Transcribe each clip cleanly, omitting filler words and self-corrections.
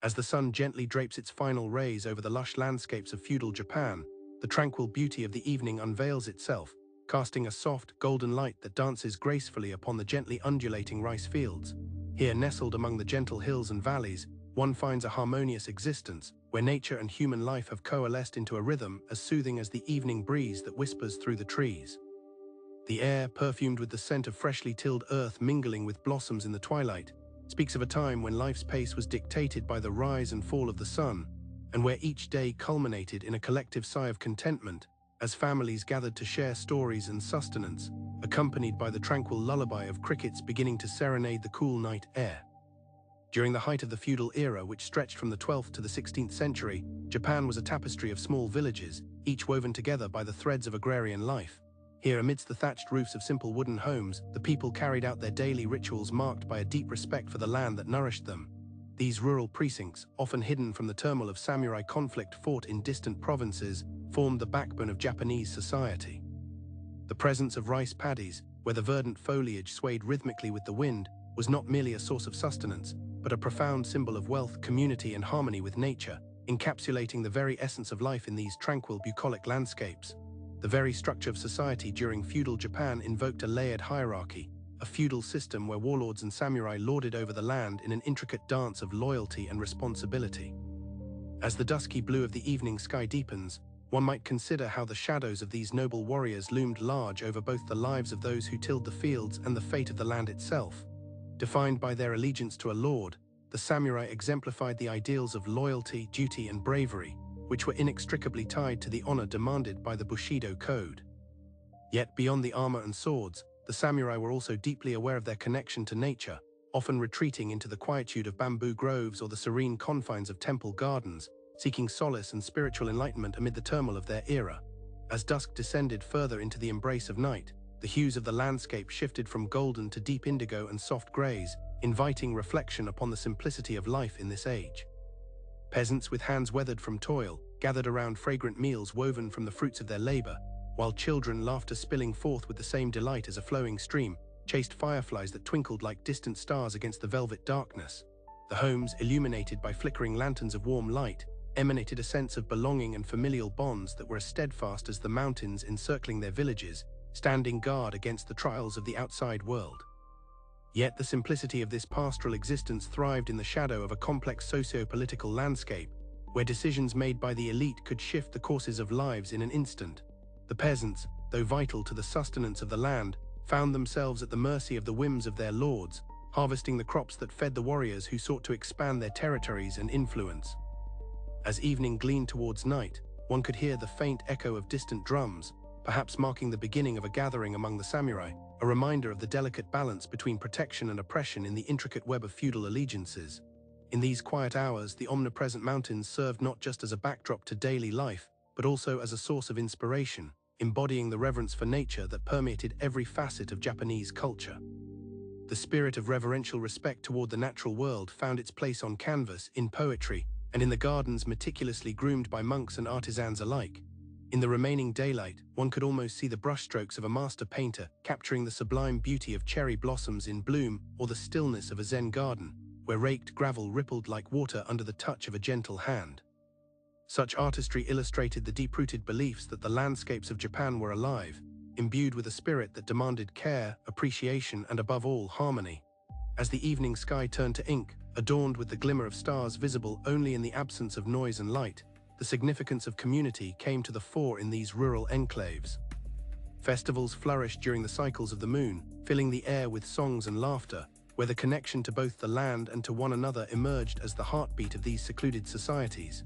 As the sun gently drapes its final rays over the lush landscapes of feudal Japan, the tranquil beauty of the evening unveils itself, casting a soft, golden light that dances gracefully upon the gently undulating rice fields. Here, nestled among the gentle hills and valleys, one finds a harmonious existence, where nature and human life have coalesced into a rhythm as soothing as the evening breeze that whispers through the trees. The air, perfumed with the scent of freshly tilled earth mingling with blossoms in the twilight, speaks of a time when life's pace was dictated by the rise and fall of the sun, and where each day culminated in a collective sigh of contentment as families gathered to share stories and sustenance, accompanied by the tranquil lullaby of crickets beginning to serenade the cool night air. During the height of the feudal era, which stretched from the 12th to the 16th century, Japan was a tapestry of small villages, each woven together by the threads of agrarian life. Here, amidst the thatched roofs of simple wooden homes, the people carried out their daily rituals marked by a deep respect for the land that nourished them. These rural precincts, often hidden from the turmoil of samurai conflict fought in distant provinces, formed the backbone of Japanese society. The presence of rice paddies, where the verdant foliage swayed rhythmically with the wind, was not merely a source of sustenance, but a profound symbol of wealth, community, and harmony with nature, encapsulating the very essence of life in these tranquil, bucolic landscapes. The very structure of society during feudal Japan invoked a layered hierarchy, a feudal system where warlords and samurai lorded over the land in an intricate dance of loyalty and responsibility. As the dusky blue of the evening sky deepens, one might consider how the shadows of these noble warriors loomed large over both the lives of those who tilled the fields and the fate of the land itself. Defined by their allegiance to a lord, the samurai exemplified the ideals of loyalty, duty, and bravery, which were inextricably tied to the honor demanded by the Bushido code. Yet beyond the armor and swords, the samurai were also deeply aware of their connection to nature, often retreating into the quietude of bamboo groves or the serene confines of temple gardens, seeking solace and spiritual enlightenment amid the turmoil of their era. As dusk descended further into the embrace of night, the hues of the landscape shifted from golden to deep indigo and soft grays, inviting reflection upon the simplicity of life in this age. Peasants with hands weathered from toil gathered around fragrant meals woven from the fruits of their labor, while children, laughter spilling forth with the same delight as a flowing stream, chased fireflies that twinkled like distant stars against the velvet darkness. The homes, illuminated by flickering lanterns of warm light, emanated a sense of belonging and familial bonds that were as steadfast as the mountains encircling their villages, standing guard against the trials of the outside world. Yet the simplicity of this pastoral existence thrived in the shadow of a complex socio-political landscape, where decisions made by the elite could shift the courses of lives in an instant. The peasants, though vital to the sustenance of the land, found themselves at the mercy of the whims of their lords, harvesting the crops that fed the warriors who sought to expand their territories and influence. As evening gleamed towards night, one could hear the faint echo of distant drums, perhaps marking the beginning of a gathering among the samurai, a reminder of the delicate balance between protection and oppression in the intricate web of feudal allegiances. In these quiet hours, the omnipresent mountains served not just as a backdrop to daily life, but also as a source of inspiration, embodying the reverence for nature that permeated every facet of Japanese culture. The spirit of reverential respect toward the natural world found its place on canvas, in poetry, and in the gardens meticulously groomed by monks and artisans alike. In the remaining daylight, one could almost see the brushstrokes of a master painter capturing the sublime beauty of cherry blossoms in bloom or the stillness of a Zen garden, where raked gravel rippled like water under the touch of a gentle hand. Such artistry illustrated the deep-rooted beliefs that the landscapes of Japan were alive, imbued with a spirit that demanded care, appreciation, and above all, harmony. As the evening sky turned to ink, adorned with the glimmer of stars visible only in the absence of noise and light, the significance of community came to the fore in these rural enclaves. Festivals flourished during the cycles of the moon, filling the air with songs and laughter, where the connection to both the land and to one another emerged as the heartbeat of these secluded societies.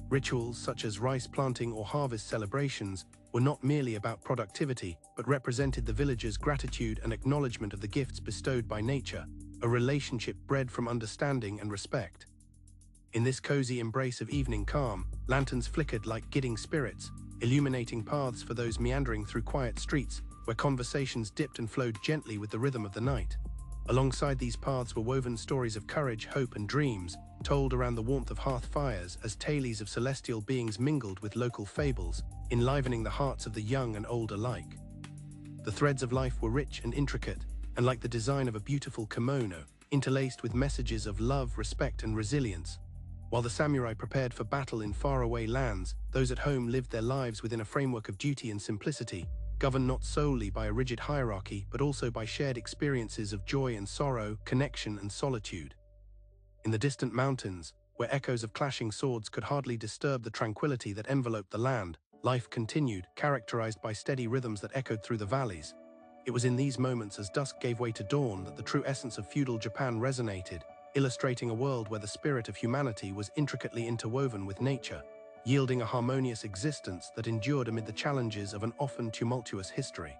Rituals such as rice planting or harvest celebrations were not merely about productivity, but represented the villagers' gratitude and acknowledgement of the gifts bestowed by nature, a relationship bred from understanding and respect. In this cozy embrace of evening calm, lanterns flickered like guiding spirits, illuminating paths for those meandering through quiet streets, where conversations dipped and flowed gently with the rhythm of the night. Alongside these paths were woven stories of courage, hope, and dreams, told around the warmth of hearth fires as tales of celestial beings mingled with local fables, enlivening the hearts of the young and old alike. The threads of life were rich and intricate, and like the design of a beautiful kimono, interlaced with messages of love, respect, and resilience. While the samurai prepared for battle in faraway lands, those at home lived their lives within a framework of duty and simplicity, governed not solely by a rigid hierarchy but also by shared experiences of joy and sorrow, connection and solitude. In the distant mountains, where echoes of clashing swords could hardly disturb the tranquility that enveloped the land, life continued, characterized by steady rhythms that echoed through the valleys. It was in these moments as dusk gave way to dawn that the true essence of feudal Japan resonated, illustrating a world where the spirit of humanity was intricately interwoven with nature, yielding a harmonious existence that endured amid the challenges of an often tumultuous history.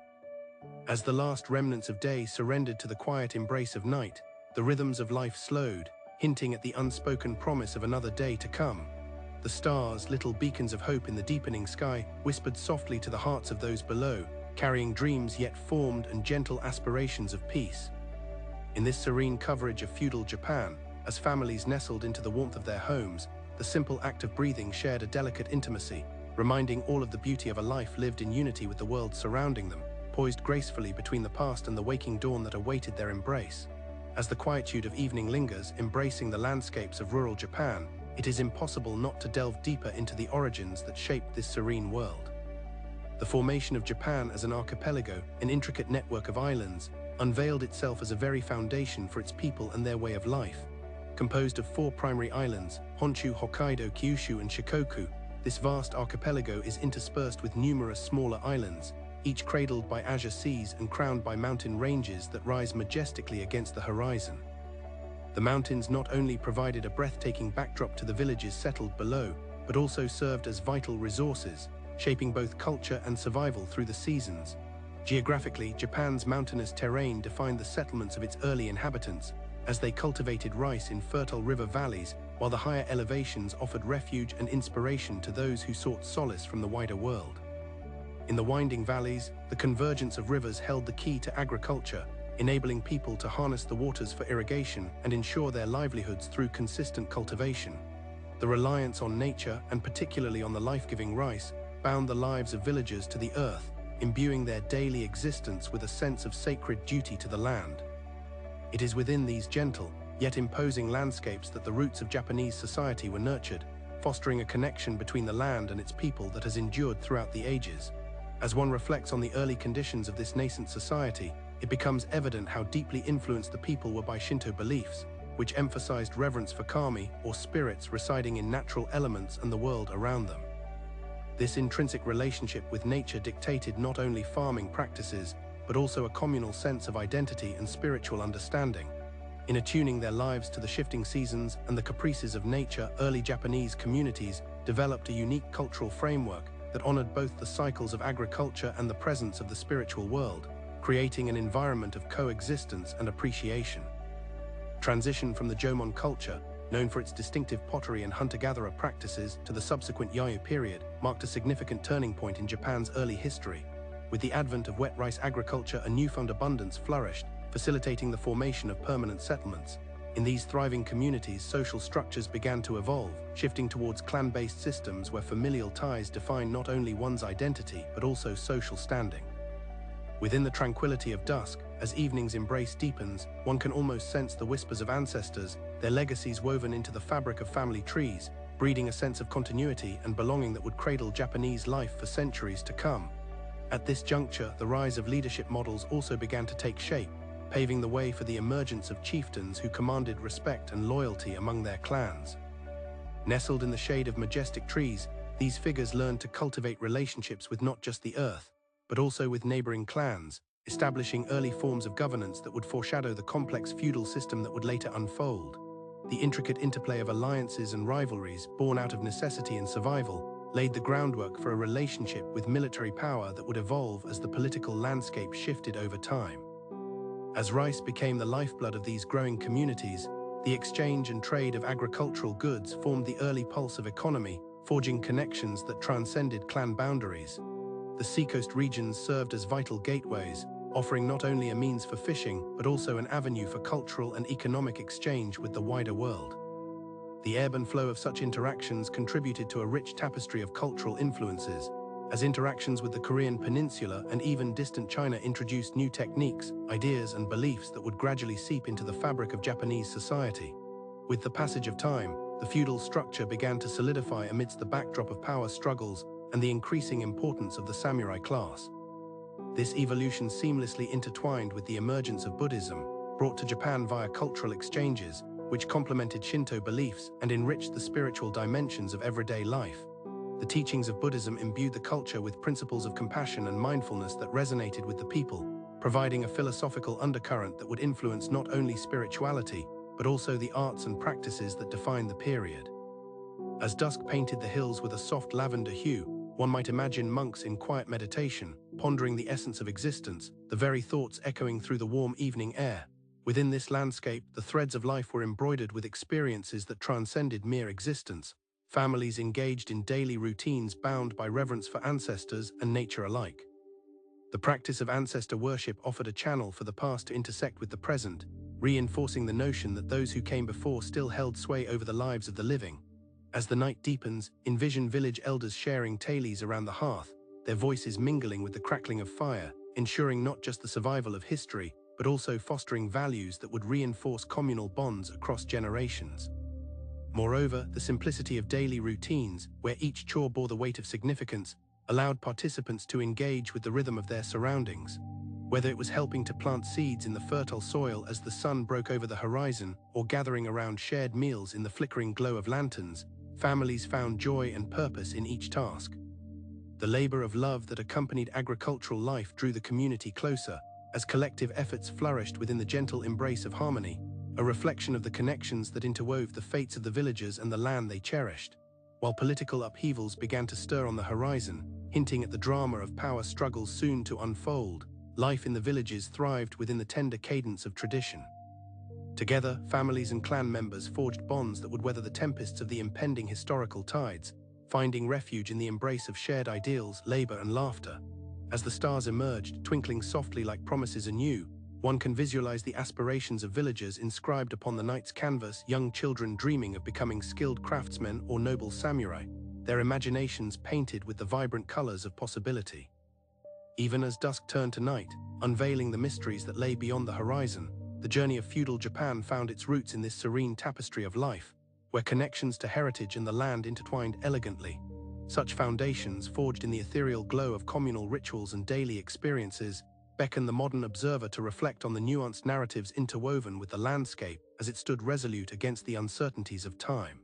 As the last remnants of day surrendered to the quiet embrace of night, the rhythms of life slowed, hinting at the unspoken promise of another day to come. The stars, little beacons of hope in the deepening sky, whispered softly to the hearts of those below, carrying dreams yet formed and gentle aspirations of peace. In this serene coverage of feudal Japan, as families nestled into the warmth of their homes, the simple act of breathing shared a delicate intimacy, reminding all of the beauty of a life lived in unity with the world surrounding them, poised gracefully between the past and the waking dawn that awaited their embrace. As the quietude of evening lingers, embracing the landscapes of rural Japan, it is impossible not to delve deeper into the origins that shaped this serene world. The formation of Japan as an archipelago, an intricate network of islands, unveiled itself as a very foundation for its people and their way of life. Composed of 4 primary islands, Honshu, Hokkaido, Kyushu, and Shikoku, this vast archipelago is interspersed with numerous smaller islands, each cradled by azure seas and crowned by mountain ranges that rise majestically against the horizon. The mountains not only provided a breathtaking backdrop to the villages settled below, but also served as vital resources, shaping both culture and survival through the seasons. Geographically, Japan's mountainous terrain defined the settlements of its early inhabitants, as they cultivated rice in fertile river valleys, while the higher elevations offered refuge and inspiration to those who sought solace from the wider world. In the winding valleys, the convergence of rivers held the key to agriculture, enabling people to harness the waters for irrigation and ensure their livelihoods through consistent cultivation. The reliance on nature, and particularly on the life-giving rice, bound the lives of villagers to the earth, imbuing their daily existence with a sense of sacred duty to the land. It is within these gentle, yet imposing landscapes that the roots of Japanese society were nurtured, fostering a connection between the land and its people that has endured throughout the ages. As one reflects on the early conditions of this nascent society, it becomes evident how deeply influenced the people were by Shinto beliefs, which emphasized reverence for kami, or spirits residing in natural elements and the world around them. This intrinsic relationship with nature dictated not only farming practices, but also a communal sense of identity and spiritual understanding. In attuning their lives to the shifting seasons and the caprices of nature, early Japanese communities developed a unique cultural framework that honored both the cycles of agriculture and the presence of the spiritual world, creating an environment of coexistence and appreciation. Transition from the Jomon culture, known for its distinctive pottery and hunter-gatherer practices, to the subsequent Yayoi period, marked a significant turning point in Japan's early history. With the advent of wet rice agriculture, a newfound abundance flourished, facilitating the formation of permanent settlements. In these thriving communities, social structures began to evolve, shifting towards clan-based systems where familial ties define not only one's identity, but also social standing. Within the tranquility of dusk, as evening's embrace deepens, one can almost sense the whispers of ancestors, their legacies woven into the fabric of family trees, breeding a sense of continuity and belonging that would cradle Japanese life for centuries to come. At this juncture, the rise of leadership models also began to take shape, paving the way for the emergence of chieftains who commanded respect and loyalty among their clans. Nestled in the shade of majestic trees, these figures learned to cultivate relationships with not just the earth, but also with neighboring clans, establishing early forms of governance that would foreshadow the complex feudal system that would later unfold. The intricate interplay of alliances and rivalries, born out of necessity and survival, laid the groundwork for a relationship with military power that would evolve as the political landscape shifted over time. As rice became the lifeblood of these growing communities, the exchange and trade of agricultural goods formed the early pulse of economy, forging connections that transcended clan boundaries. The seacoast regions served as vital gateways, offering not only a means for fishing, but also an avenue for cultural and economic exchange with the wider world. The ebb and flow of such interactions contributed to a rich tapestry of cultural influences, as interactions with the Korean peninsula and even distant China introduced new techniques, ideas, and beliefs that would gradually seep into the fabric of Japanese society. With the passage of time, the the feudal structure began to solidify amidst the backdrop of power struggles and the increasing importance of the samurai class. This evolution seamlessly intertwined with the emergence of Buddhism, brought to Japan via cultural exchanges, which complemented Shinto beliefs and enriched the spiritual dimensions of everyday life. The teachings of Buddhism imbued the culture with principles of compassion and mindfulness that resonated with the people, providing a philosophical undercurrent that would influence not only spirituality, but also the arts and practices that defined the period. As dusk painted the hills with a soft lavender hue, one might imagine monks in quiet meditation, pondering the essence of existence, the very thoughts echoing through the warm evening air. Within this landscape, the threads of life were embroidered with experiences that transcended mere existence, families engaged in daily routines bound by reverence for ancestors and nature alike. The practice of ancestor worship offered a channel for the past to intersect with the present, reinforcing the notion that those who came before still held sway over the lives of the living. As the night deepens, envision village elders sharing tales around the hearth, their voices mingling with the crackling of fire, ensuring not just the survival of history, but also fostering values that would reinforce communal bonds across generations. Moreover, the simplicity of daily routines, where each chore bore the weight of significance, allowed participants to engage with the rhythm of their surroundings. Whether it was helping to plant seeds in the fertile soil as the sun broke over the horizon, or gathering around shared meals in the flickering glow of lanterns, families found joy and purpose in each task. The labor of love that accompanied agricultural life drew the community closer, as collective efforts flourished within the gentle embrace of harmony, a reflection of the connections that interwove the fates of the villagers and the land they cherished. While political upheavals began to stir on the horizon, hinting at the drama of power struggles soon to unfold, life in the villages thrived within the tender cadence of tradition. Together, families and clan members forged bonds that would weather the tempests of the impending historical tides, finding refuge in the embrace of shared ideals, labor, and laughter. As the stars emerged, twinkling softly like promises anew, one can visualize the aspirations of villagers inscribed upon the night's canvas, young children dreaming of becoming skilled craftsmen or noble samurai, their imaginations painted with the vibrant colors of possibility. Even as dusk turned to night, unveiling the mysteries that lay beyond the horizon, the journey of feudal Japan found its roots in this serene tapestry of life, where connections to heritage and the land intertwined elegantly. Such foundations, forged in the ethereal glow of communal rituals and daily experiences, beckon the modern observer to reflect on the nuanced narratives interwoven with the landscape as it stood resolute against the uncertainties of time.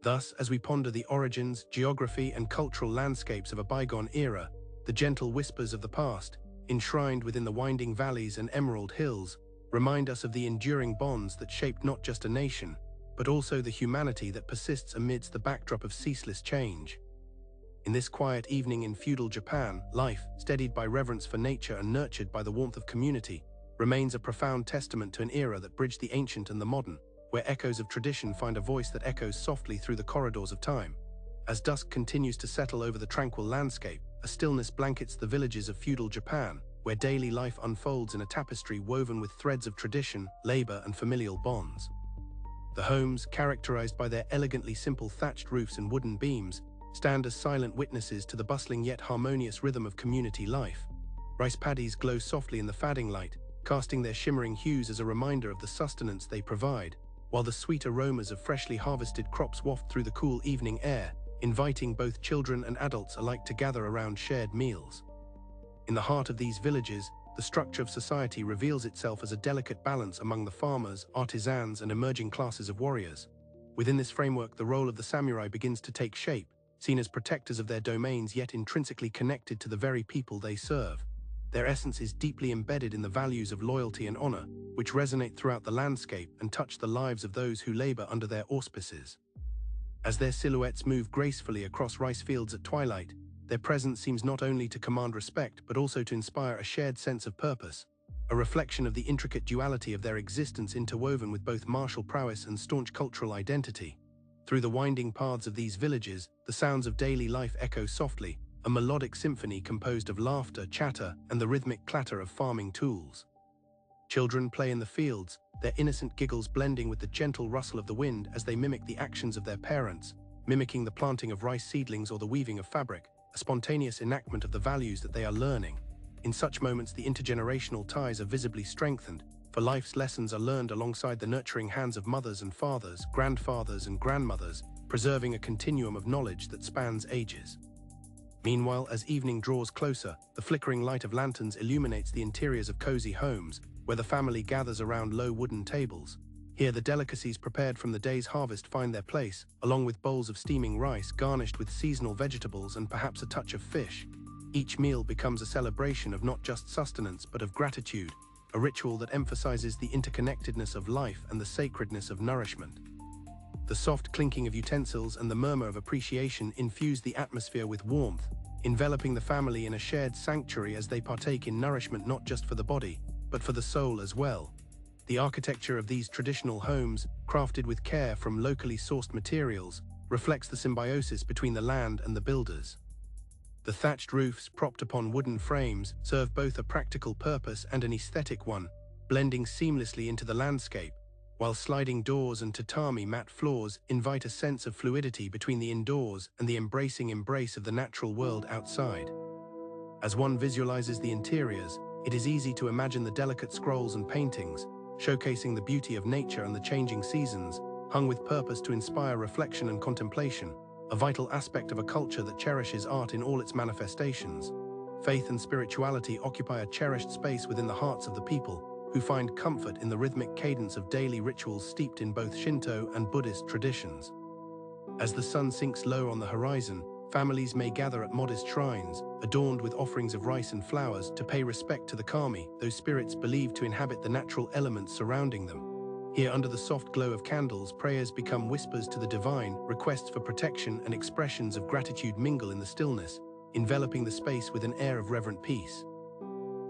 Thus, as we ponder the origins, geography, and cultural landscapes of a bygone era, the gentle whispers of the past, enshrined within the winding valleys and emerald hills, remind us of the enduring bonds that shaped not just a nation, but also the humanity that persists amidst the backdrop of ceaseless change. In this quiet evening in feudal Japan, life, steadied by reverence for nature and nurtured by the warmth of community, remains a profound testament to an era that bridged the ancient and the modern, where echoes of tradition find a voice that echoes softly through the corridors of time. As dusk continues to settle over the tranquil landscape, a stillness blankets the villages of feudal Japan, where daily life unfolds in a tapestry woven with threads of tradition, labor, and familial bonds. The homes, characterized by their elegantly simple thatched roofs and wooden beams, stand as silent witnesses to the bustling yet harmonious rhythm of community life. Rice paddies glow softly in the fading light, casting their shimmering hues as a reminder of the sustenance they provide, while the sweet aromas of freshly harvested crops waft through the cool evening air, inviting both children and adults alike to gather around shared meals. In the heart of these villages, the structure of society reveals itself as a delicate balance among the farmers, artisans, and emerging classes of warriors. Within this framework, the role of the samurai begins to take shape, seen as protectors of their domains yet intrinsically connected to the very people they serve. Their essence is deeply embedded in the values of loyalty and honor, which resonate throughout the landscape and touch the lives of those who labor under their auspices. As their silhouettes move gracefully across rice fields at twilight, their presence seems not only to command respect but also to inspire a shared sense of purpose, a reflection of the intricate duality of their existence interwoven with both martial prowess and staunch cultural identity. Through the winding paths of these villages, the sounds of daily life echo softly, a melodic symphony composed of laughter, chatter, and the rhythmic clatter of farming tools. Children play in the fields, their innocent giggles blending with the gentle rustle of the wind as they mimic the actions of their parents, mimicking the planting of rice seedlings or the weaving of fabric, a spontaneous enactment of the values that they are learning. In such moments, the intergenerational ties are visibly strengthened, for life's lessons are learned alongside the nurturing hands of mothers and fathers, grandfathers and grandmothers, preserving a continuum of knowledge that spans ages. Meanwhile, as evening draws closer, the flickering light of lanterns illuminates the interiors of cozy homes, where the family gathers around low wooden tables. Here, the delicacies prepared from the day's harvest find their place, along with bowls of steaming rice garnished with seasonal vegetables and perhaps a touch of fish. Each meal becomes a celebration of not just sustenance but of gratitude, a ritual that emphasizes the interconnectedness of life and the sacredness of nourishment. The soft clinking of utensils and the murmur of appreciation infuse the atmosphere with warmth, enveloping the family in a shared sanctuary as they partake in nourishment not just for the body, but for the soul as well. The architecture of these traditional homes, crafted with care from locally sourced materials, reflects the symbiosis between the land and the builders. The thatched roofs, propped upon wooden frames, serve both a practical purpose and an aesthetic one, blending seamlessly into the landscape, while sliding doors and tatami mat floors invite a sense of fluidity between the indoors and the embracing embrace of the natural world outside. As one visualizes the interiors, it is easy to imagine the delicate scrolls and paintings, showcasing the beauty of nature and the changing seasons, hung with purpose to inspire reflection and contemplation, a vital aspect of a culture that cherishes art in all its manifestations. Faith and spirituality occupy a cherished space within the hearts of the people, who find comfort in the rhythmic cadence of daily rituals steeped in both Shinto and Buddhist traditions. As the sun sinks low on the horizon, families may gather at modest shrines, adorned with offerings of rice and flowers, to pay respect to the kami, those spirits believed to inhabit the natural elements surrounding them. Here, under the soft glow of candles, prayers become whispers to the divine, requests for protection and expressions of gratitude mingle in the stillness, enveloping the space with an air of reverent peace.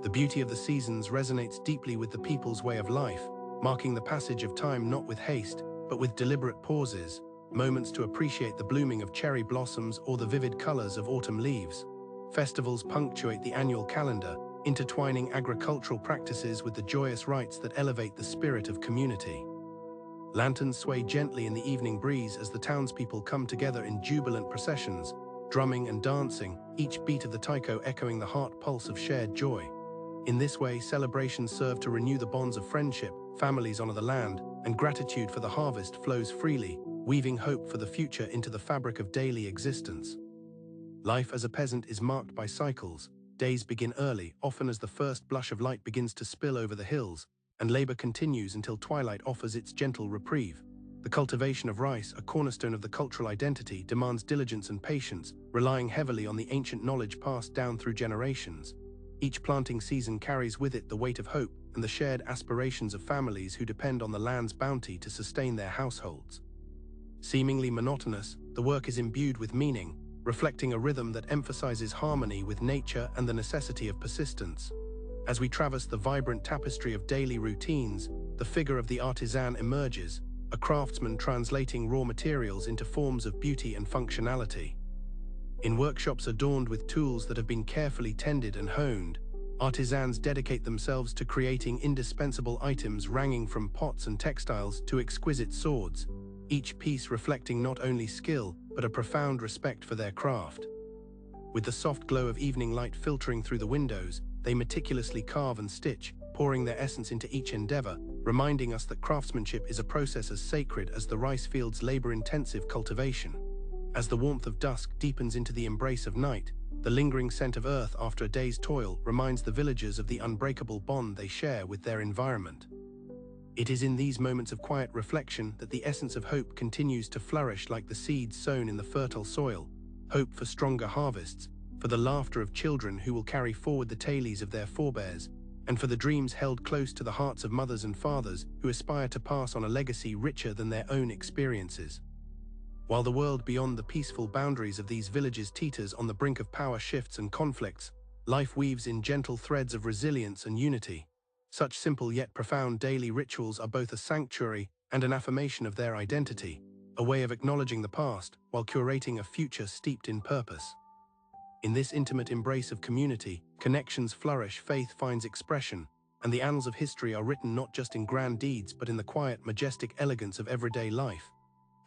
The beauty of the seasons resonates deeply with the people's way of life, marking the passage of time not with haste, but with deliberate pauses, moments to appreciate the blooming of cherry blossoms or the vivid colors of autumn leaves. Festivals punctuate the annual calendar, intertwining agricultural practices with the joyous rites that elevate the spirit of community. Lanterns sway gently in the evening breeze as the townspeople come together in jubilant processions, drumming and dancing, each beat of the taiko echoing the heart pulse of shared joy. In this way, celebrations serve to renew the bonds of friendship, families honor the land, and gratitude for the harvest flows freely, weaving hope for the future into the fabric of daily existence. Life as a peasant is marked by cycles. Days begin early, often as the first blush of light begins to spill over the hills, and labor continues until twilight offers its gentle reprieve. The cultivation of rice, a cornerstone of the cultural identity, demands diligence and patience, relying heavily on the ancient knowledge passed down through generations. Each planting season carries with it the weight of hope and the shared aspirations of families who depend on the land's bounty to sustain their households. Seemingly monotonous, the work is imbued with meaning, reflecting a rhythm that emphasizes harmony with nature and the necessity of persistence. As we traverse the vibrant tapestry of daily routines, the figure of the artisan emerges, a craftsman translating raw materials into forms of beauty and functionality. In workshops adorned with tools that have been carefully tended and honed, artisans dedicate themselves to creating indispensable items ranging from pots and textiles to exquisite swords, each piece reflecting not only skill, but a profound respect for their craft. With the soft glow of evening light filtering through the windows, they meticulously carve and stitch, pouring their essence into each endeavor, reminding us that craftsmanship is a process as sacred as the rice field's labor-intensive cultivation. As the warmth of dusk deepens into the embrace of night, the lingering scent of earth after a day's toil reminds the villagers of the unbreakable bond they share with their environment. It is in these moments of quiet reflection that the essence of hope continues to flourish like the seeds sown in the fertile soil, hope for stronger harvests, for the laughter of children who will carry forward the tales of their forebears, and for the dreams held close to the hearts of mothers and fathers who aspire to pass on a legacy richer than their own experiences. While the world beyond the peaceful boundaries of these villages teeters on the brink of power shifts and conflicts, life weaves in gentle threads of resilience and unity. Such simple yet profound daily rituals are both a sanctuary and an affirmation of their identity, a way of acknowledging the past while curating a future steeped in purpose. In this intimate embrace of community, connections flourish, faith finds expression, and the annals of history are written not just in grand deeds but in the quiet, majestic elegance of everyday life.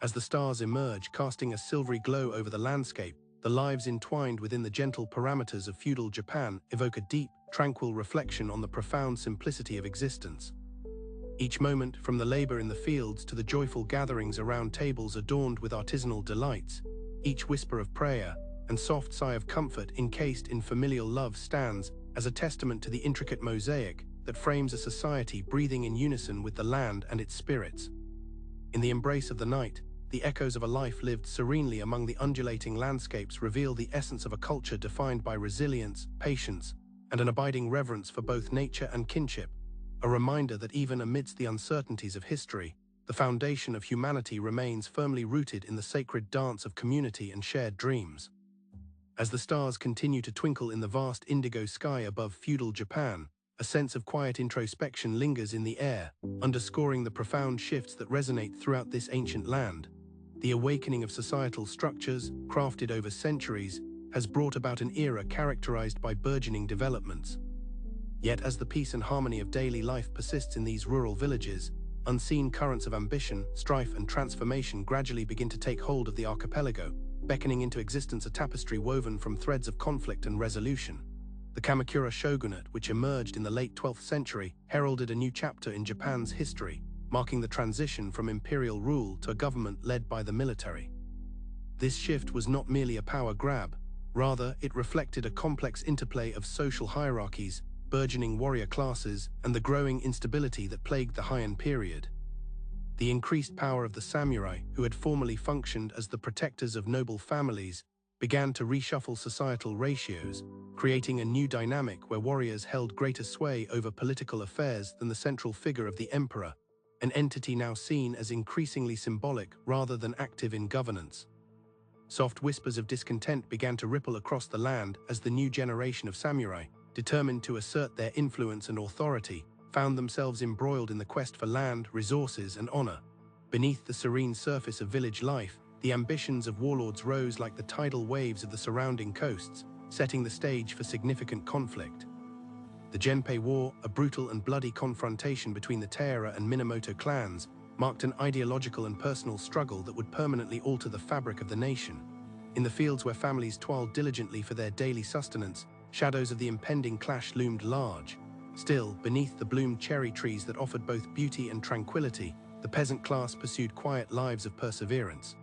As the stars emerge, casting a silvery glow over the landscape, the lives entwined within the gentle parameters of feudal Japan evoke a deep, tranquil reflection on the profound simplicity of existence. Each moment, from the labor in the fields to the joyful gatherings around tables adorned with artisanal delights, each whisper of prayer and soft sigh of comfort encased in familial love stands as a testament to the intricate mosaic that frames a society breathing in unison with the land and its spirits. In the embrace of the night, the echoes of a life lived serenely among the undulating landscapes reveal the essence of a culture defined by resilience, patience, and an abiding reverence for both nature and kinship, a reminder that even amidst the uncertainties of history, the foundation of humanity remains firmly rooted in the sacred dance of community and shared dreams. As the stars continue to twinkle in the vast indigo sky above feudal Japan, a sense of quiet introspection lingers in the air, underscoring the profound shifts that resonate throughout this ancient land. The awakening of societal structures, crafted over centuries, has brought about an era characterized by burgeoning developments. Yet as the peace and harmony of daily life persists in these rural villages, unseen currents of ambition, strife, and transformation gradually begin to take hold of the archipelago, beckoning into existence a tapestry woven from threads of conflict and resolution. The Kamakura shogunate, which emerged in the late 12th century, heralded a new chapter in Japan's history, marking the transition from imperial rule to a government led by the military. This shift was not merely a power grab, rather it reflected a complex interplay of social hierarchies, burgeoning warrior classes, and the growing instability that plagued the Heian period. The increased power of the samurai, who had formerly functioned as the protectors of noble families, began to reshuffle societal ratios, creating a new dynamic where warriors held greater sway over political affairs than the central figure of the emperor, an entity now seen as increasingly symbolic rather than active in governance. Soft whispers of discontent began to ripple across the land as the new generation of samurai, determined to assert their influence and authority, found themselves embroiled in the quest for land, resources, and honor. Beneath the serene surface of village life, the ambitions of warlords rose like the tidal waves of the surrounding coasts, setting the stage for significant conflict. The Genpei War, a brutal and bloody confrontation between the Taira and Minamoto clans, marked an ideological and personal struggle that would permanently alter the fabric of the nation. In the fields where families toiled diligently for their daily sustenance, shadows of the impending clash loomed large. Still, beneath the bloomed cherry trees that offered both beauty and tranquility, the peasant class pursued quiet lives of perseverance.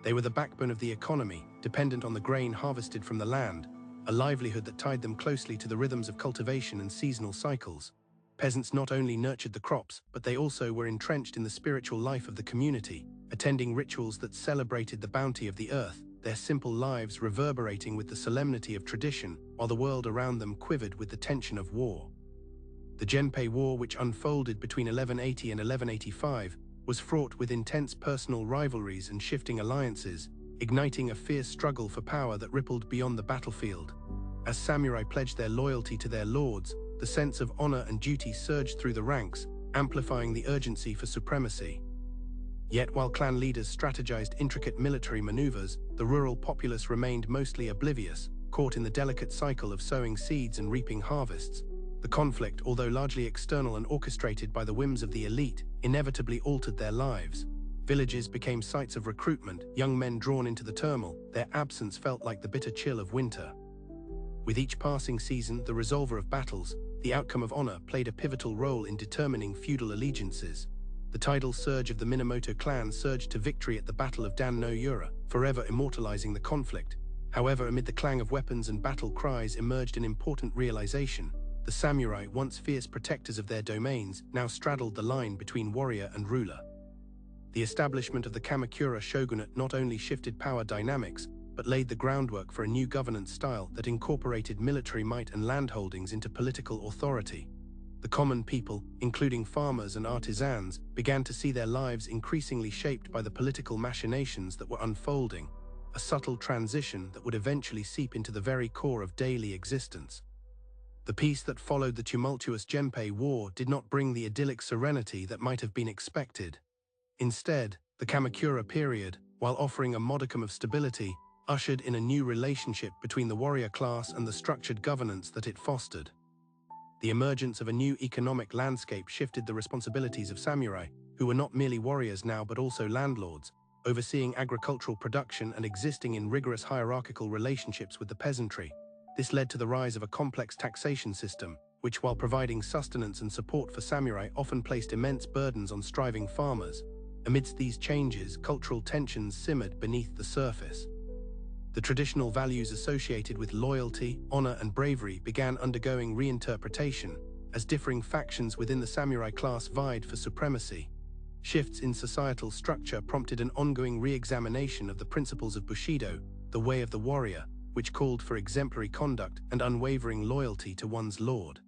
They were the backbone of the economy, dependent on the grain harvested from the land, a livelihood that tied them closely to the rhythms of cultivation and seasonal cycles. Peasants not only nurtured the crops, but they also were entrenched in the spiritual life of the community, attending rituals that celebrated the bounty of the earth, their simple lives reverberating with the solemnity of tradition, while the world around them quivered with the tension of war. The Genpei War, which unfolded between 1180 and 1185, was fraught with intense personal rivalries and shifting alliances, igniting a fierce struggle for power that rippled beyond the battlefield. As samurai pledged their loyalty to their lords, the sense of honor and duty surged through the ranks, amplifying the urgency for supremacy. Yet while clan leaders strategized intricate military maneuvers, the rural populace remained mostly oblivious, caught in the delicate cycle of sowing seeds and reaping harvests. The conflict, although largely external and orchestrated by the whims of the elite, inevitably altered their lives. Villages became sites of recruitment, young men drawn into the turmoil, their absence felt like the bitter chill of winter. With each passing season, the resolver of battles, the outcome of honor played a pivotal role in determining feudal allegiances. The tidal surge of the Minamoto clan surged to victory at the Battle of Dan no Yura, forever immortalizing the conflict. However, amid the clang of weapons and battle cries emerged an important realization. The samurai, once fierce protectors of their domains, now straddled the line between warrior and ruler. The establishment of the Kamakura shogunate not only shifted power dynamics, but laid the groundwork for a new governance style that incorporated military might and landholdings into political authority. The common people, including farmers and artisans, began to see their lives increasingly shaped by the political machinations that were unfolding, a subtle transition that would eventually seep into the very core of daily existence. The peace that followed the tumultuous Genpei War did not bring the idyllic serenity that might have been expected. Instead, the Kamakura period, while offering a modicum of stability, ushered in a new relationship between the warrior class and the structured governance that it fostered. The emergence of a new economic landscape shifted the responsibilities of samurai, who were not merely warriors now but also landlords, overseeing agricultural production and existing in rigorous hierarchical relationships with the peasantry. This led to the rise of a complex taxation system, which, while providing sustenance and support for samurai, often placed immense burdens on striving farmers. Amidst these changes, cultural tensions simmered beneath the surface. The traditional values associated with loyalty, honor, and bravery began undergoing reinterpretation, as differing factions within the samurai class vied for supremacy. Shifts in societal structure prompted an ongoing re-examination of the principles of Bushido, the way of the warrior, which called for exemplary conduct and unwavering loyalty to one's lord.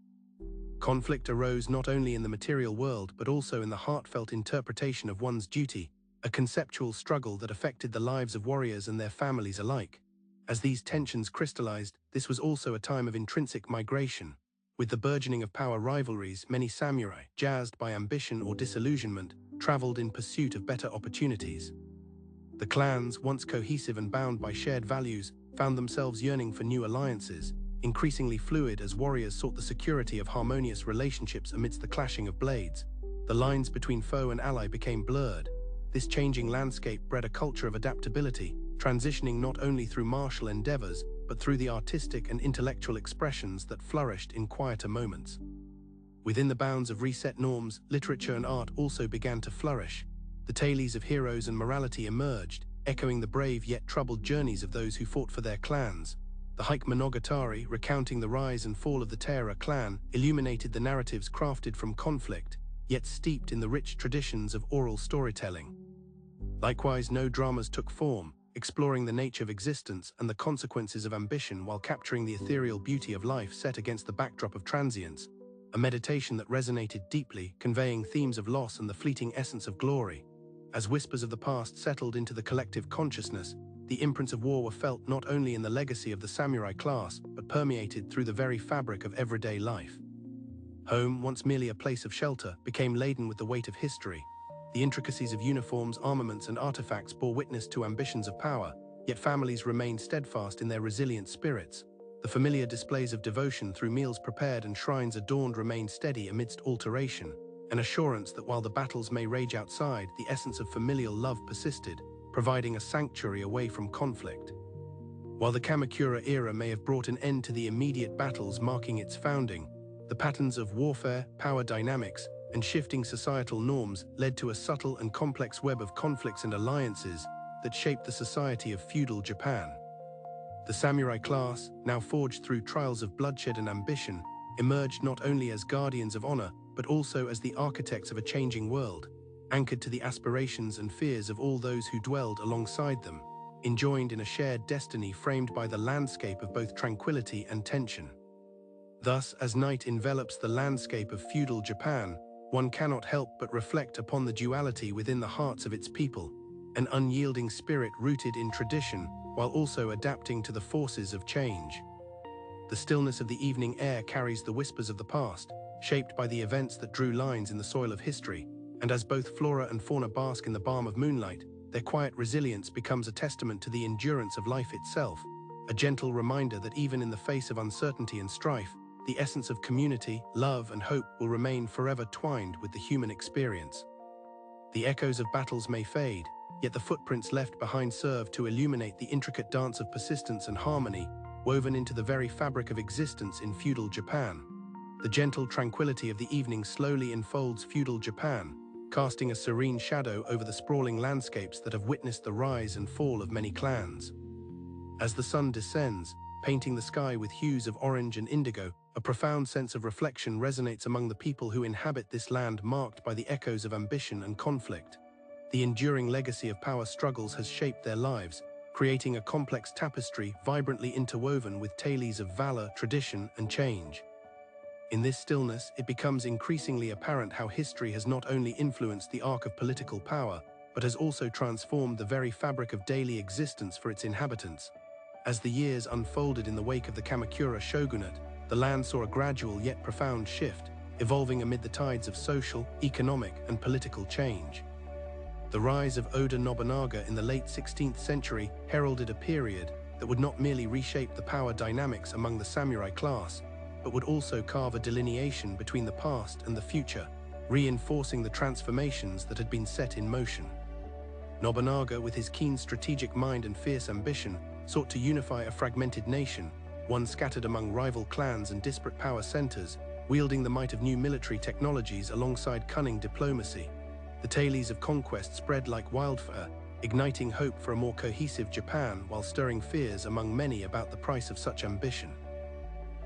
Conflict arose not only in the material world but also in the heartfelt interpretation of one's duty, a conceptual struggle that affected the lives of warriors and their families alike. As these tensions crystallized, this was also a time of intrinsic migration. With the burgeoning of power rivalries, many samurai, jazzed by ambition or disillusionment, traveled in pursuit of better opportunities. The clans, once cohesive and bound by shared values, found themselves yearning for new alliances, increasingly fluid as warriors sought the security of harmonious relationships amidst the clashing of blades. The lines between foe and ally became blurred. This changing landscape bred a culture of adaptability, transitioning not only through martial endeavors, but through the artistic and intellectual expressions that flourished in quieter moments. Within the bounds of reset norms, literature and art also began to flourish. The tales of heroes and morality emerged, echoing the brave yet troubled journeys of those who fought for their clans. The Hike Monogatari, recounting the rise and fall of the Taira clan, illuminated the narratives crafted from conflict, yet steeped in the rich traditions of oral storytelling. Likewise, no dramas took form, exploring the nature of existence and the consequences of ambition while capturing the ethereal beauty of life set against the backdrop of transience, a meditation that resonated deeply, conveying themes of loss and the fleeting essence of glory. As whispers of the past settled into the collective consciousness, the imprints of war were felt not only in the legacy of the samurai class, but permeated through the very fabric of everyday life. Home, once merely a place of shelter, became laden with the weight of history. The intricacies of uniforms, armaments, and artifacts bore witness to ambitions of power, yet families remained steadfast in their resilient spirits. The familiar displays of devotion through meals prepared and shrines adorned remained steady amidst alteration, an assurance that while the battles may rage outside, the essence of familial love persisted, providing a sanctuary away from conflict. While the Kamakura era may have brought an end to the immediate battles marking its founding, the patterns of warfare, power dynamics, and shifting societal norms led to a subtle and complex web of conflicts and alliances that shaped the society of feudal Japan. The samurai class, now forged through trials of bloodshed and ambition, emerged not only as guardians of honor, but also as the architects of a changing world, anchored to the aspirations and fears of all those who dwelled alongside them, enjoined in a shared destiny framed by the landscape of both tranquility and tension. Thus, as night envelops the landscape of feudal Japan, one cannot help but reflect upon the duality within the hearts of its people, an unyielding spirit rooted in tradition while also adapting to the forces of change. The stillness of the evening air carries the whispers of the past, shaped by the events that drew lines in the soil of history, and as both flora and fauna bask in the balm of moonlight, their quiet resilience becomes a testament to the endurance of life itself, a gentle reminder that even in the face of uncertainty and strife, the essence of community, love, and hope will remain forever twined with the human experience. The echoes of battles may fade, yet the footprints left behind serve to illuminate the intricate dance of persistence and harmony, woven into the very fabric of existence in feudal Japan. The gentle tranquility of the evening slowly enfolds feudal Japan, casting a serene shadow over the sprawling landscapes that have witnessed the rise and fall of many clans. As the sun descends, painting the sky with hues of orange and indigo, a profound sense of reflection resonates among the people who inhabit this land marked by the echoes of ambition and conflict. The enduring legacy of power struggles has shaped their lives, creating a complex tapestry vibrantly interwoven with tales of valor, tradition, and change. In this stillness, it becomes increasingly apparent how history has not only influenced the arc of political power, but has also transformed the very fabric of daily existence for its inhabitants. As the years unfolded in the wake of the Kamakura shogunate, the land saw a gradual yet profound shift, evolving amid the tides of social, economic, and political change. The rise of Oda Nobunaga in the late 16th century heralded a period that would not merely reshape the power dynamics among the samurai class, but would also carve a delineation between the past and the future, reinforcing the transformations that had been set in motion. Nobunaga, with his keen strategic mind and fierce ambition, sought to unify a fragmented nation, one scattered among rival clans and disparate power centers, wielding the might of new military technologies alongside cunning diplomacy. The tales of conquest spread like wildfire, igniting hope for a more cohesive Japan while stirring fears among many about the price of such ambition.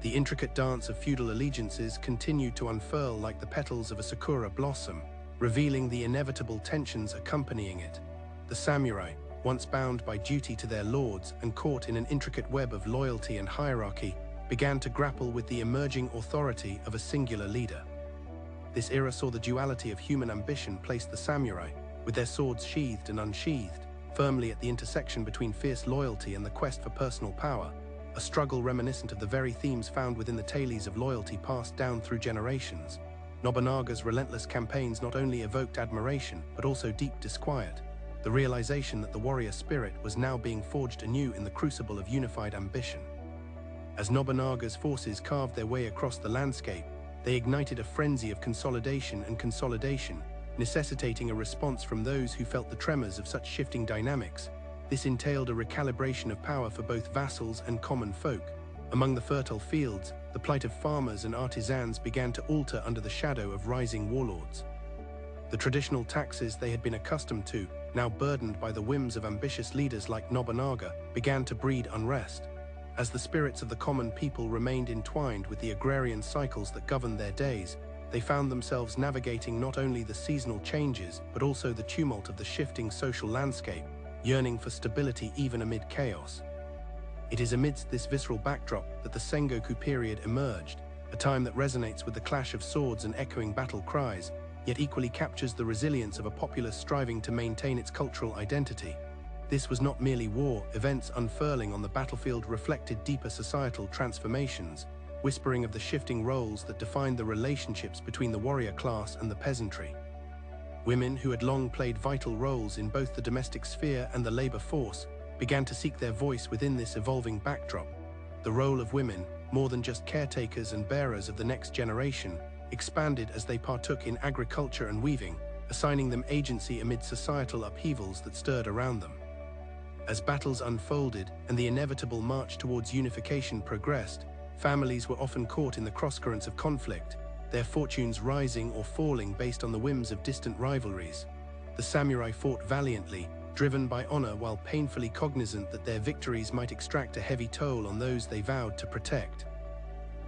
The intricate dance of feudal allegiances continued to unfurl like the petals of a sakura blossom, revealing the inevitable tensions accompanying it. The samurai, once bound by duty to their lords and caught in an intricate web of loyalty and hierarchy, began to grapple with the emerging authority of a singular leader. This era saw the duality of human ambition place the samurai, with their swords sheathed and unsheathed, firmly at the intersection between fierce loyalty and the quest for personal power, a struggle reminiscent of the very themes found within the tales of loyalty passed down through generations. Nobunaga's relentless campaigns not only evoked admiration, but also deep disquiet, the realization that the warrior spirit was now being forged anew in the crucible of unified ambition. As Nobunaga's forces carved their way across the landscape, they ignited a frenzy of consolidation and consolidation, necessitating a response from those who felt the tremors of such shifting dynamics. This entailed a recalibration of power for both vassals and common folk. Among the fertile fields, the plight of farmers and artisans began to alter under the shadow of rising warlords. The traditional taxes they had been accustomed to, now burdened by the whims of ambitious leaders like Nobunaga, began to breed unrest. As the spirits of the common people remained entwined with the agrarian cycles that governed their days, they found themselves navigating not only the seasonal changes, but also the tumult of the shifting social landscape, yearning for stability even amid chaos. It is amidst this visceral backdrop that the Sengoku period emerged, a time that resonates with the clash of swords and echoing battle cries, yet equally captures the resilience of a populace striving to maintain its cultural identity. This was not merely war, events unfurling on the battlefield reflected deeper societal transformations, whispering of the shifting roles that defined the relationships between the warrior class and the peasantry. Women, who had long played vital roles in both the domestic sphere and the labor force, began to seek their voice within this evolving backdrop. The role of women, more than just caretakers and bearers of the next generation, expanded as they partook in agriculture and weaving, assigning them agency amid societal upheavals that stirred around them. As battles unfolded and the inevitable march towards unification progressed, families were often caught in the crosscurrents of conflict, their fortunes rising or falling based on the whims of distant rivalries. The samurai fought valiantly, driven by honor while painfully cognizant that their victories might extract a heavy toll on those they vowed to protect.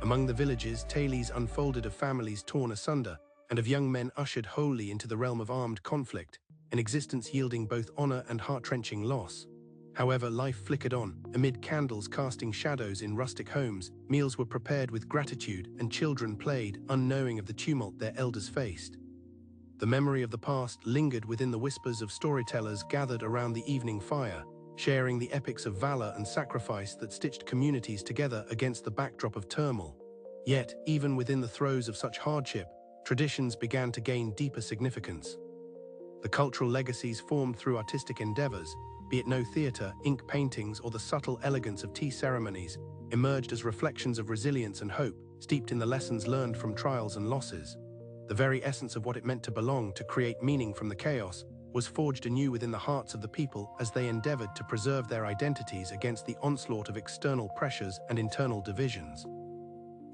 Among the villages, tales unfolded of families torn asunder, and of young men ushered wholly into the realm of armed conflict, an existence yielding both honor and heart-wrenching loss. However, life flickered on. Amid candles casting shadows in rustic homes, meals were prepared with gratitude, and children played, unknowing of the tumult their elders faced. The memory of the past lingered within the whispers of storytellers gathered around the evening fire, sharing the epics of valor and sacrifice that stitched communities together against the backdrop of turmoil. Yet, even within the throes of such hardship, traditions began to gain deeper significance. The cultural legacies formed through artistic endeavors, be it no theater, ink paintings, or the subtle elegance of tea ceremonies, emerged as reflections of resilience and hope, steeped in the lessons learned from trials and losses. The very essence of what it meant to belong, to create meaning from the chaos, was forged anew within the hearts of the people as they endeavored to preserve their identities against the onslaught of external pressures and internal divisions.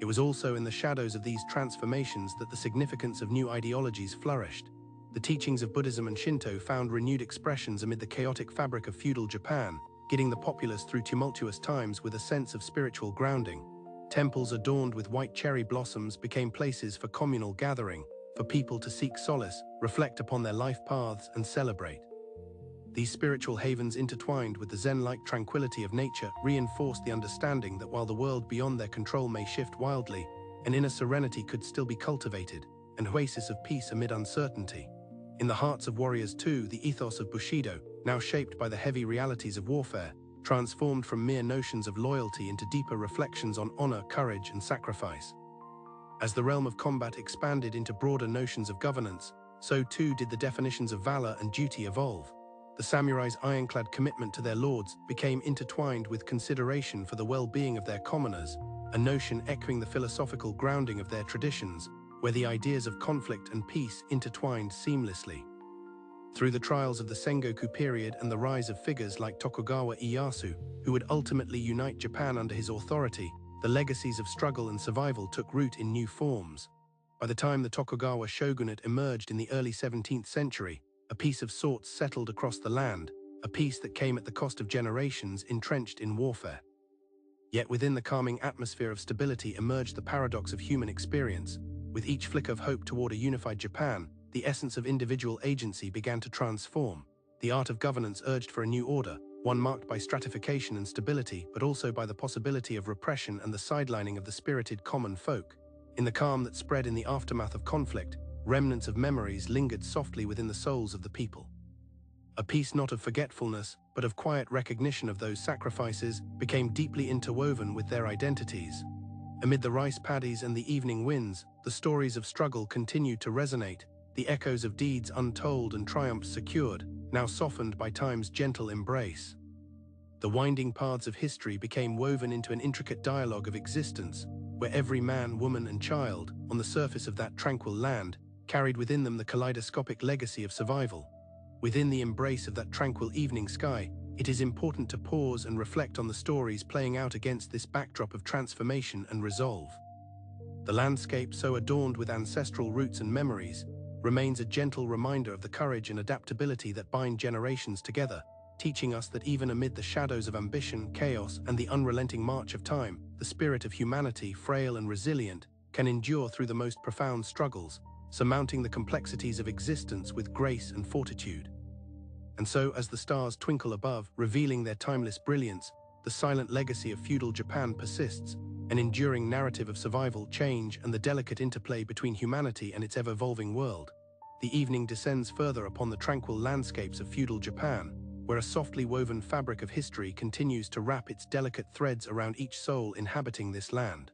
It was also in the shadows of these transformations that the significance of new ideologies flourished. The teachings of Buddhism and Shinto found renewed expressions amid the chaotic fabric of feudal Japan, guiding the populace through tumultuous times with a sense of spiritual grounding. Temples adorned with white cherry blossoms became places for communal gathering, for people to seek solace, reflect upon their life paths, and celebrate. These spiritual havens, intertwined with the Zen-like tranquility of nature, reinforced the understanding that while the world beyond their control may shift wildly, an inner serenity could still be cultivated, an oasis of peace amid uncertainty. In the hearts of warriors too, the ethos of Bushido, now shaped by the heavy realities of warfare, transformed from mere notions of loyalty into deeper reflections on honor, courage, and sacrifice. As the realm of combat expanded into broader notions of governance, so too did the definitions of valor and duty evolve. The samurai's ironclad commitment to their lords became intertwined with consideration for the well-being of their commoners, a notion echoing the philosophical grounding of their traditions, where the ideas of conflict and peace intertwined seamlessly. Through the trials of the Sengoku period and the rise of figures like Tokugawa Ieyasu, who would ultimately unite Japan under his authority, the legacies of struggle and survival took root in new forms. By the time the Tokugawa shogunate emerged in the early 17th century, a peace of sorts settled across the land, a peace that came at the cost of generations entrenched in warfare. Yet within the calming atmosphere of stability emerged the paradox of human experience. With each flicker of hope toward a unified Japan, the essence of individual agency began to transform. The art of governance urged for a new order, one marked by stratification and stability, but also by the possibility of repression and the sidelining of the spirited common folk. In the calm that spread in the aftermath of conflict, remnants of memories lingered softly within the souls of the people. A peace not of forgetfulness, but of quiet recognition of those sacrifices, became deeply interwoven with their identities. Amid the rice paddies and the evening winds, the stories of struggle continued to resonate, the echoes of deeds untold and triumphs secured, now softened by time's gentle embrace. The winding paths of history became woven into an intricate dialogue of existence, where every man, woman, and child, on the surface of that tranquil land, carried within them the kaleidoscopic legacy of survival. Within the embrace of that tranquil evening sky, it is important to pause and reflect on the stories playing out against this backdrop of transformation and resolve. The landscape, so adorned with ancestral roots and memories, remains a gentle reminder of the courage and adaptability that bind generations together, teaching us that even amid the shadows of ambition, chaos, and the unrelenting march of time, the spirit of humanity, frail and resilient, can endure through the most profound struggles, surmounting the complexities of existence with grace and fortitude. And so, as the stars twinkle above, revealing their timeless brilliance, the silent legacy of feudal Japan persists, an enduring narrative of survival, change, and the delicate interplay between humanity and its ever-evolving world. The evening descends further upon the tranquil landscapes of feudal Japan, where a softly woven fabric of history continues to wrap its delicate threads around each soul inhabiting this land.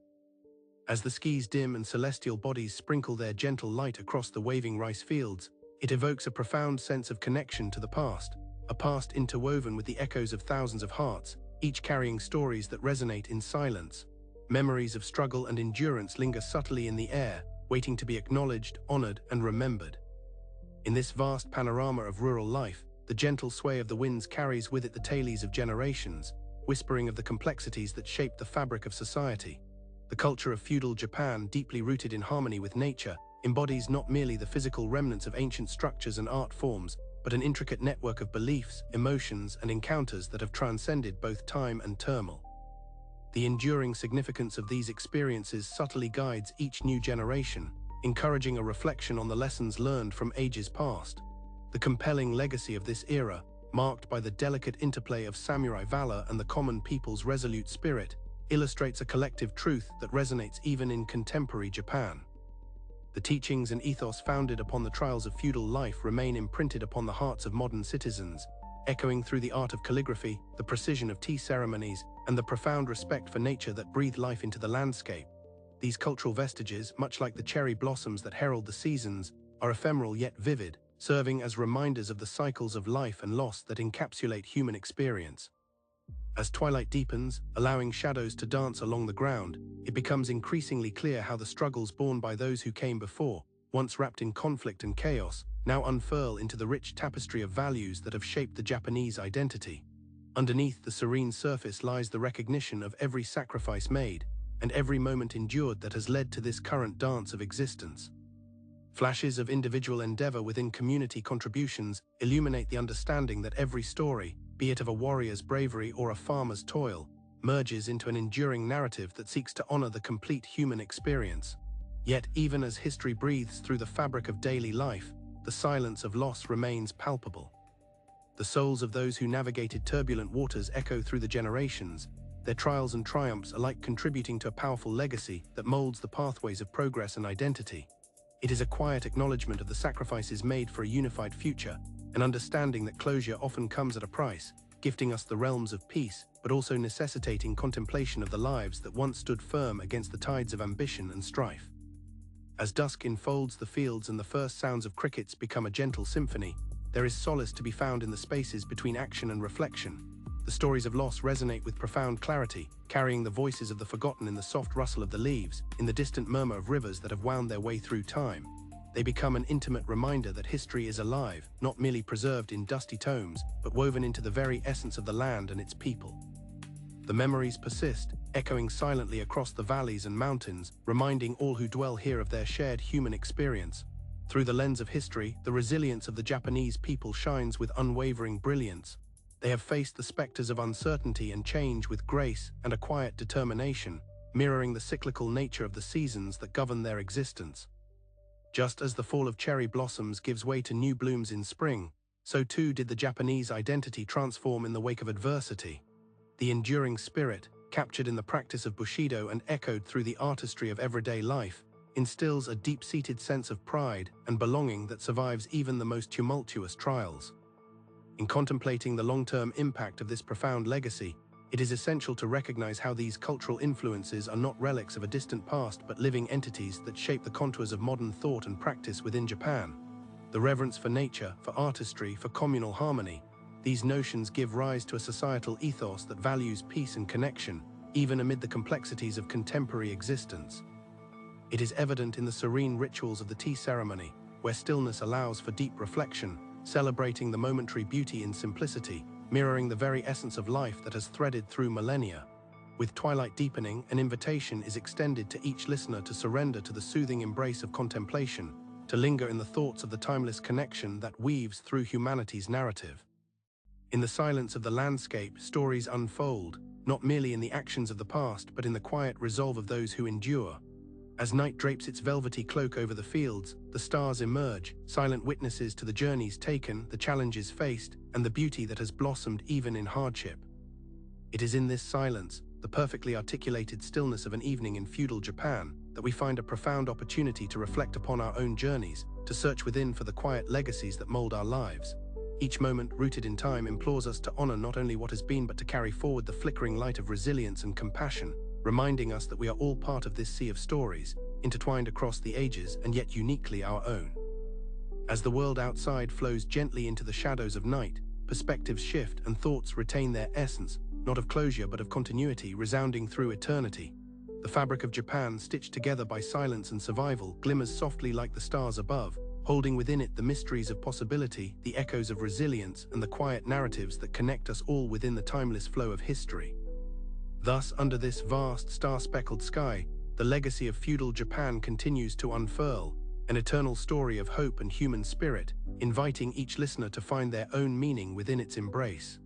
As the skies dim and celestial bodies sprinkle their gentle light across the waving rice fields, it evokes a profound sense of connection to the past, a past interwoven with the echoes of thousands of hearts, each carrying stories that resonate in silence. Memories of struggle and endurance linger subtly in the air, waiting to be acknowledged, honored, and remembered. In this vast panorama of rural life, the gentle sway of the winds carries with it the tales of generations, whispering of the complexities that shape the fabric of society. The culture of feudal Japan, deeply rooted in harmony with nature, embodies not merely the physical remnants of ancient structures and art forms, but an intricate network of beliefs, emotions, and encounters that have transcended both time and turmoil. The enduring significance of these experiences subtly guides each new generation, encouraging a reflection on the lessons learned from ages past. The compelling legacy of this era, marked by the delicate interplay of samurai valor and the common people's resolute spirit, illustrates a collective truth that resonates even in contemporary Japan. The teachings and ethos founded upon the trials of feudal life remain imprinted upon the hearts of modern citizens, echoing through the art of calligraphy, the precision of tea ceremonies, and the profound respect for nature that breathe life into the landscape. These cultural vestiges, much like the cherry blossoms that herald the seasons, are ephemeral yet vivid, serving as reminders of the cycles of life and loss that encapsulate human experience. As twilight deepens, allowing shadows to dance along the ground, it becomes increasingly clear how the struggles borne by those who came before, once wrapped in conflict and chaos, now unfurl into the rich tapestry of values that have shaped the Japanese identity. Underneath the serene surface lies the recognition of every sacrifice made, and every moment endured that has led to this current dance of existence. Flashes of individual endeavor within community contributions illuminate the understanding that every story, be it of a warrior's bravery or a farmer's toil, merges into an enduring narrative that seeks to honor the complete human experience. Yet, even as history breathes through the fabric of daily life, the silence of loss remains palpable. The souls of those who navigated turbulent waters echo through the generations, their trials and triumphs alike contributing to a powerful legacy that molds the pathways of progress and identity. It is a quiet acknowledgement of the sacrifices made for a unified future, an understanding that closure often comes at a price, gifting us the realms of peace, but also necessitating contemplation of the lives that once stood firm against the tides of ambition and strife. As dusk enfolds the fields and the first sounds of crickets become a gentle symphony, there is solace to be found in the spaces between action and reflection. The stories of loss resonate with profound clarity, carrying the voices of the forgotten in the soft rustle of the leaves, in the distant murmur of rivers that have wound their way through time. They become an intimate reminder that history is alive, not merely preserved in dusty tomes, but woven into the very essence of the land and its people. The memories persist, echoing silently across the valleys and mountains, reminding all who dwell here of their shared human experience. Through the lens of history, the resilience of the Japanese people shines with unwavering brilliance. They have faced the specters of uncertainty and change with grace and a quiet determination, mirroring the cyclical nature of the seasons that govern their existence. Just as the fall of cherry blossoms gives way to new blooms in spring, so too did the Japanese identity transform in the wake of adversity. The enduring spirit, captured in the practice of Bushido and echoed through the artistry of everyday life, instills a deep-seated sense of pride and belonging that survives even the most tumultuous trials. In contemplating the long-term impact of this profound legacy, it is essential to recognize how these cultural influences are not relics of a distant past but living entities that shape the contours of modern thought and practice within Japan. The reverence for nature, for artistry, for communal harmony, these notions give rise to a societal ethos that values peace and connection, even amid the complexities of contemporary existence. It is evident in the serene rituals of the tea ceremony, where stillness allows for deep reflection, celebrating the momentary beauty in simplicity, mirroring the very essence of life that has threaded through millennia. With twilight deepening, an invitation is extended to each listener to surrender to the soothing embrace of contemplation, to linger in the thoughts of the timeless connection that weaves through humanity's narrative. In the silence of the landscape, stories unfold, not merely in the actions of the past, but in the quiet resolve of those who endure. As night drapes its velvety cloak over the fields, the stars emerge, silent witnesses to the journeys taken, the challenges faced, and the beauty that has blossomed even in hardship. It is in this silence, the perfectly articulated stillness of an evening in feudal Japan, that we find a profound opportunity to reflect upon our own journeys, to search within for the quiet legacies that mold our lives. Each moment, rooted in time, implores us to honor not only what has been but to carry forward the flickering light of resilience and compassion, reminding us that we are all part of this sea of stories, intertwined across the ages and yet uniquely our own. As the world outside flows gently into the shadows of night, perspectives shift and thoughts retain their essence, not of closure but of continuity, resounding through eternity. The fabric of Japan, stitched together by silence and survival, glimmers softly like the stars above, holding within it the mysteries of possibility, the echoes of resilience, and the quiet narratives that connect us all within the timeless flow of history. Thus, under this vast, star-speckled sky, the legacy of feudal Japan continues to unfurl, an eternal story of hope and human spirit, inviting each listener to find their own meaning within its embrace.